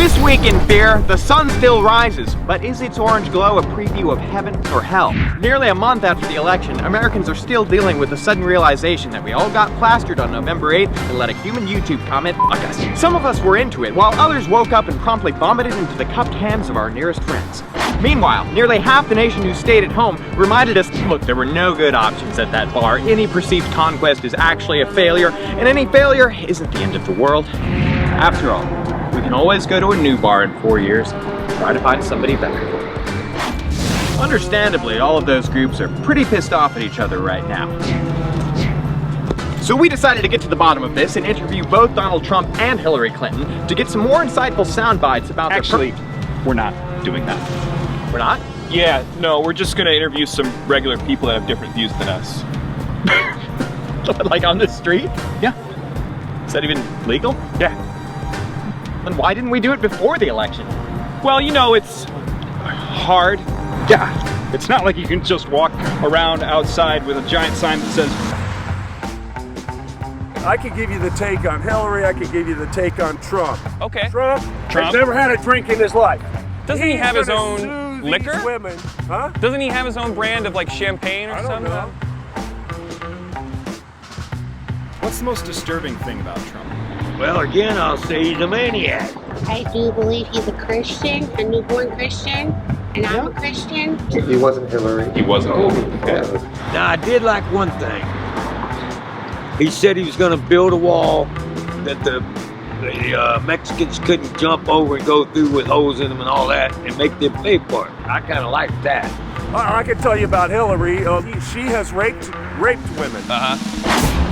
This week in fear, the sun still rises, but is its orange glow a preview of heaven or hell? Nearly a month after the election, Americans are still dealing with the sudden realization that we all got plastered on November 8th and let a human YouTube comment fuck us. Some of us were into it, while others woke up and promptly vomited into the cupped hands of our nearest friends. Meanwhile, nearly half the nation who stayed at home reminded us, look, there were no good options at that bar. Any perceived conquest is actually a failure, and any failure isn't the end of the world. After all, we can always go to a new bar in 4 years and try to find somebody better. Understandably, all of those groups are pretty pissed off at each other right now. So we decided to get to the bottom of this and interview both Donald Trump and Hillary Clinton to get some more insightful sound bites about Actually, we're not doing that. We're not? Yeah, no, we're just gonna interview some regular people that have different views than us. Like on the street? Yeah. Is that even legal? Yeah. Then why didn't we do it before the election? Well, you know, it's hard. Yeah. It's not like you can just walk around outside with a giant sign that says, I could give you the take on Hillary, I could give you the take on Trump. okay. Trump has never had a drink in his life. Doesn't he have his own Sue liquor? these women. Huh? Doesn't he have his own brand of like champagne or I don't something? know. What's the most disturbing thing about Trump? Well, again, I'll say he's a maniac. I do believe he's a Christian, a newborn Christian, and I'm a Christian. He wasn't Hillary. He wasn't. Okay. Now, I did like one thing. He said he was going to build a wall that the Mexicans couldn't jump over and go through with holes in them and all that and make them pay for it. I kind of like that. I can tell you about Hillary. She has raped women.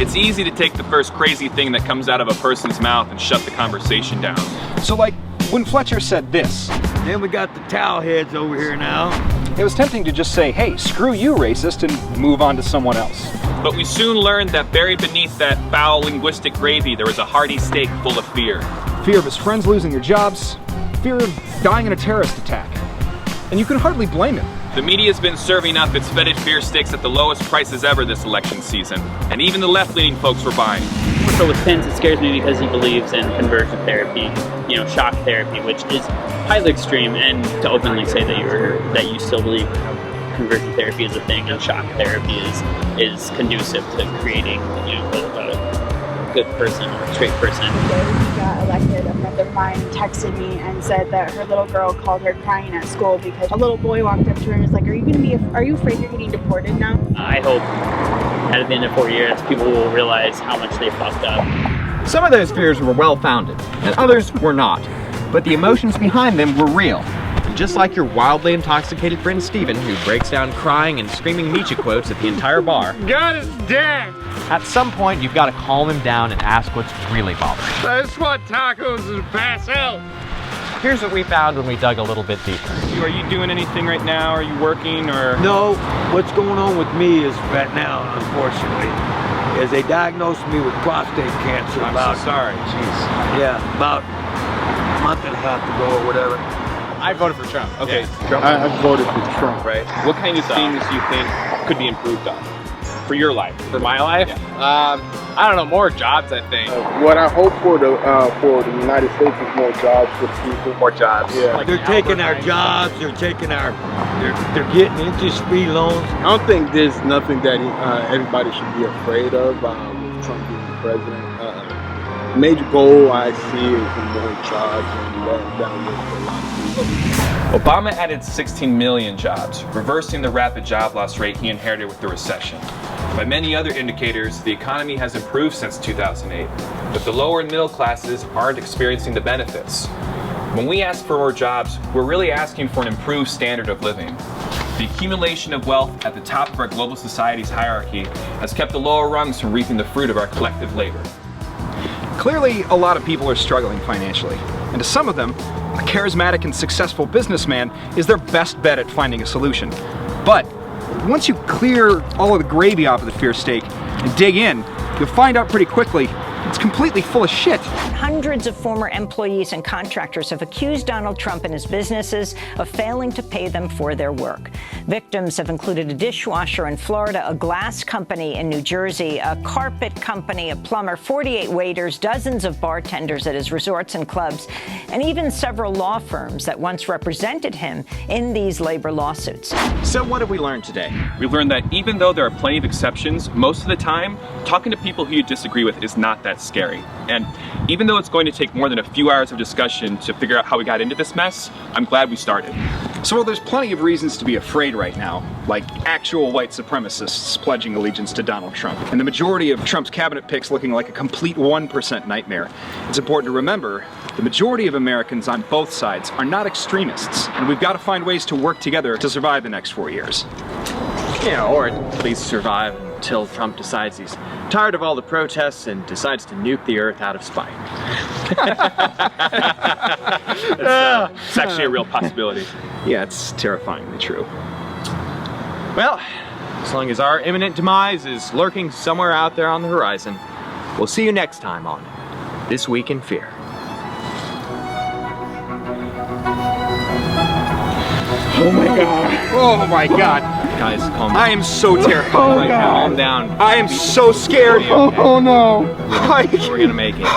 It's easy to take the first crazy thing that comes out of a person's mouth and shut the conversation down. So like, when Fletcher said this, Then we got the towel heads over here now. it was tempting to just say, hey, screw you, racist, and move on to someone else. But we soon learned that buried beneath that foul linguistic gravy, there was a hearty steak full of fear. Fear of his friends losing their jobs, fear of dying in a terrorist attack. And you can hardly blame him. The media's been serving up its fetid fear sticks at the lowest prices ever this election season, and even the left-leaning folks were buying. So with Pence, it scares me because he believes in conversion therapy, you know, shock therapy, which is highly extreme, and to openly say that you still believe conversion therapy is a thing and shock therapy is conducive to creating, you know, a good person, a straight person. When he got elected, a friend of mine texted me and said that her little girl called her crying at school because a little boy walked up to her and was like, are you afraid you're getting deported now? I hope at the end of 4 years, people will realize how much they fucked up. Some of those fears were well-founded, and others were not. But the emotions behind them were real. And just like your wildly intoxicated friend Steven, who breaks down crying and screaming Nietzsche quotes at the entire bar, God is dead. at some point you've got to calm him down and ask what's really bothering him. I just want tacos and pass out. Here's what we found when we dug a little bit deeper. Are you doing anything right now? Are you working or? No, what's going on with me is right now, unfortunately, is they diagnosed me with prostate cancer I'm so sorry, jeez. about a month and a half ago or whatever. I voted for Trump. Okay, I voted for Trump. right. What kind of things do you think could be improved on for your life? For my life? Yeah. I don't know, more jobs, I think. What I hope for the United States is more jobs for people. More jobs. Yeah. Like They're taking our jobs, they're getting interest-free loans. I don't think there's nothing that everybody should be afraid of with Trump being the president. The major goal I see is more jobs and that will for a lot of people. Obama added 16 million jobs, reversing the rapid job loss rate he inherited with the recession. By many other indicators, the economy has improved since 2008, but the lower and middle classes aren't experiencing the benefits. When we ask for more jobs, we're really asking for an improved standard of living. The accumulation of wealth at the top of our global society's hierarchy has kept the lower rungs from reaping the fruit of our collective labor. Clearly, a lot of people are struggling financially. And to some of them, a charismatic and successful businessman is their best bet at finding a solution. But once you clear all of the gravy off of the fear steak and dig in, you'll find out pretty quickly It's completely full of shit. Hundreds of former employees and contractors have accused Donald Trump and his businesses of failing to pay them for their work. Victims have included a dishwasher in Florida, a glass company in New Jersey, a carpet company, a plumber, 48 waiters, dozens of bartenders at his resorts and clubs, and even several law firms that once represented him in these labor lawsuits. So what have we learned today? We've learned that even though there are plenty of exceptions, most of the time, talking to people who you disagree with is not that scary. And even though it's going to take more than a few hours of discussion to figure out how we got into this mess, I'm glad we started. So while there's plenty of reasons to be afraid right now, like actual white supremacists pledging allegiance to Donald Trump, and the majority of Trump's cabinet picks looking like a complete 1% nightmare, it's important to remember the majority of Americans on both sides are not extremists, and we've got to find ways to work together to survive the next 4 years. Yeah, or at least survive until Trump decides he's tired of all the protests and decides to nuke the earth out of spite. It's actually a real possibility. Yeah, it's terrifyingly true. Well, as long as our imminent demise is lurking somewhere out there on the horizon, we'll see you next time on This Week in Fear. Oh my god. Oh my god. Guys, calm down. I am so terrified right now. Calm down. I am so scared. Okay. Oh no. We're gonna make it.